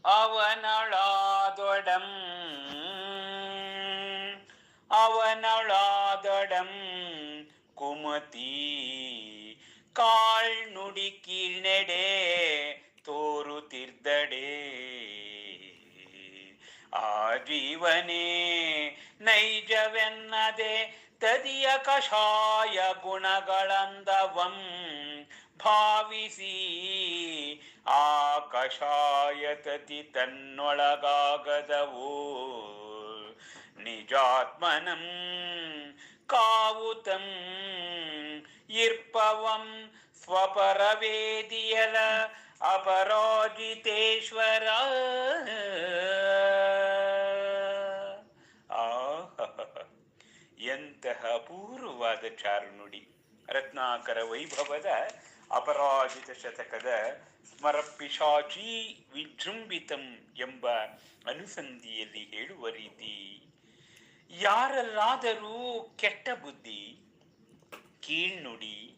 அவனளாதொடம் அவனளாதொடம் ಕುಮತಿ ಕಾಳ್ನುಡಿ ಕೀಳ್ನೆಡೆ ತೋರುತ್ತಿರ್ದಡೆ ಆ ಜೀವನೇ ನೈಜವೆನ್ನದೆ ತದಿಯ ಕಷಾಯ ಗುಣಗಳಂದವಂ ಭಾವಿಸಿ ಆ ಕಷಾಯ ತತಿ ತನ್ನೊಳಗಾಗದವೋ ನಿಜಾತ್ಮನಂ ಕಾವುತಂ ಇರ್ಪವಂ ಸ್ವಪರವೇದಿಯಲ ಅಪರಾಜಿತೇಶ್ವರ. ಎಂತಹ ಅಪೂರ್ವವಾದ ಚಾರುನುಡಿ. ರತ್ನಾಕರ ವೈಭವದ ಅಪರಾಜಿತ ಶತಕದ ಸ್ಮರಪಿಶಾಚಿ ವಿಜೃಂಭಿತಂ ಎಂಬ ಅನುಸಂಧಿಯಲ್ಲಿ ಹೇಳುವ ರೀತಿ, ಯಾರಲ್ಲಾದರೂ ಕೆಟ್ಟ ಬುದ್ಧಿ, ಕೀಳ್ನುಡಿ,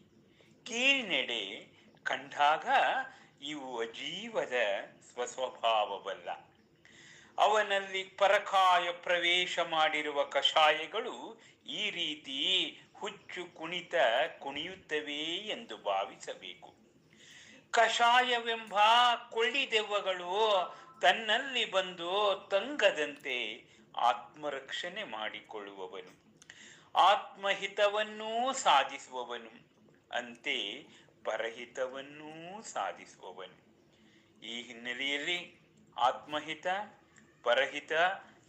ಕೀಳ್ನೆಡೆ ಕಂಡಾಗ ಇವು ಅಜೀವದ ಸ್ವಸ್ವಭಾವವಲ್ಲ. ಅವನಲ್ಲಿ ಪರಕಾಯ ಪ್ರವೇಶ ಮಾಡಿರುವ ಕಷಾಯಗಳು ಈ ರೀತಿ ಹುಚ್ಚು ಕುಣಿತ ಕುಣಿಯುತ್ತವೆ ಎಂದು ಭಾವಿಸಬೇಕು. ಕಷಾಯವೆಂಬ ಕೊಳ್ಳಿದೆವ್ವಗಳು ತನ್ನಲ್ಲಿ ಬಂದು ತಂಗದಂತೆ ಆತ್ಮರಕ್ಷಣೆ ಮಾಡಿಕೊಳ್ಳುವವನು, ಆತ್ಮಹಿತವನ್ನೂ ಸಾಧಿಸುವವನು, ಅಂತೆ ಪರಹಿತವನ್ನೂ ಸಾಧಿಸುವವನು. ಈ ಹಿನ್ನೆಲೆಯಲ್ಲಿ ಆತ್ಮಹಿತ ಪರಹಿತ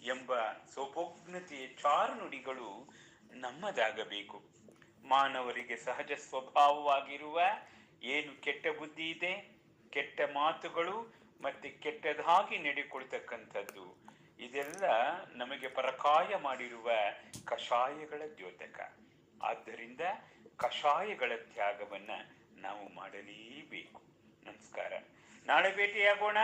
ಎಂಬ ಸ್ವೋಪಜ್ಞತೆಯ ಚಾರುನುಡಿಗಳು ನಮ್ಮದಾಗಬೇಕು. ಮಾನವರಿಗೆ ಸಹಜ ಸ್ವಭಾವವಾಗಿರುವ ಏನು ಕೆಟ್ಟ ಬುದ್ಧಿ ಇದೆ, ಕೆಟ್ಟ ಮಾತುಗಳು ಮತ್ತೆ ಕೆಟ್ಟದಾಗಿ ನಡೆಕೊಳ್ತಕ್ಕಂಥದ್ದು, ಇದೆಲ್ಲ ನಮಗೆ ಪರಕಾಯ ಮಾಡಿರುವ ಕಷಾಯಗಳ ದ್ಯೋತಕ. ಆದ್ದರಿಂದ ಕಷಾಯಗಳ ತ್ಯಾಗವನ್ನ ನಾವು ಮಾಡಲೇಬೇಕು. ನಮಸ್ಕಾರ. ನಾಳೆ ಭೇಟಿಯಾಗೋಣ.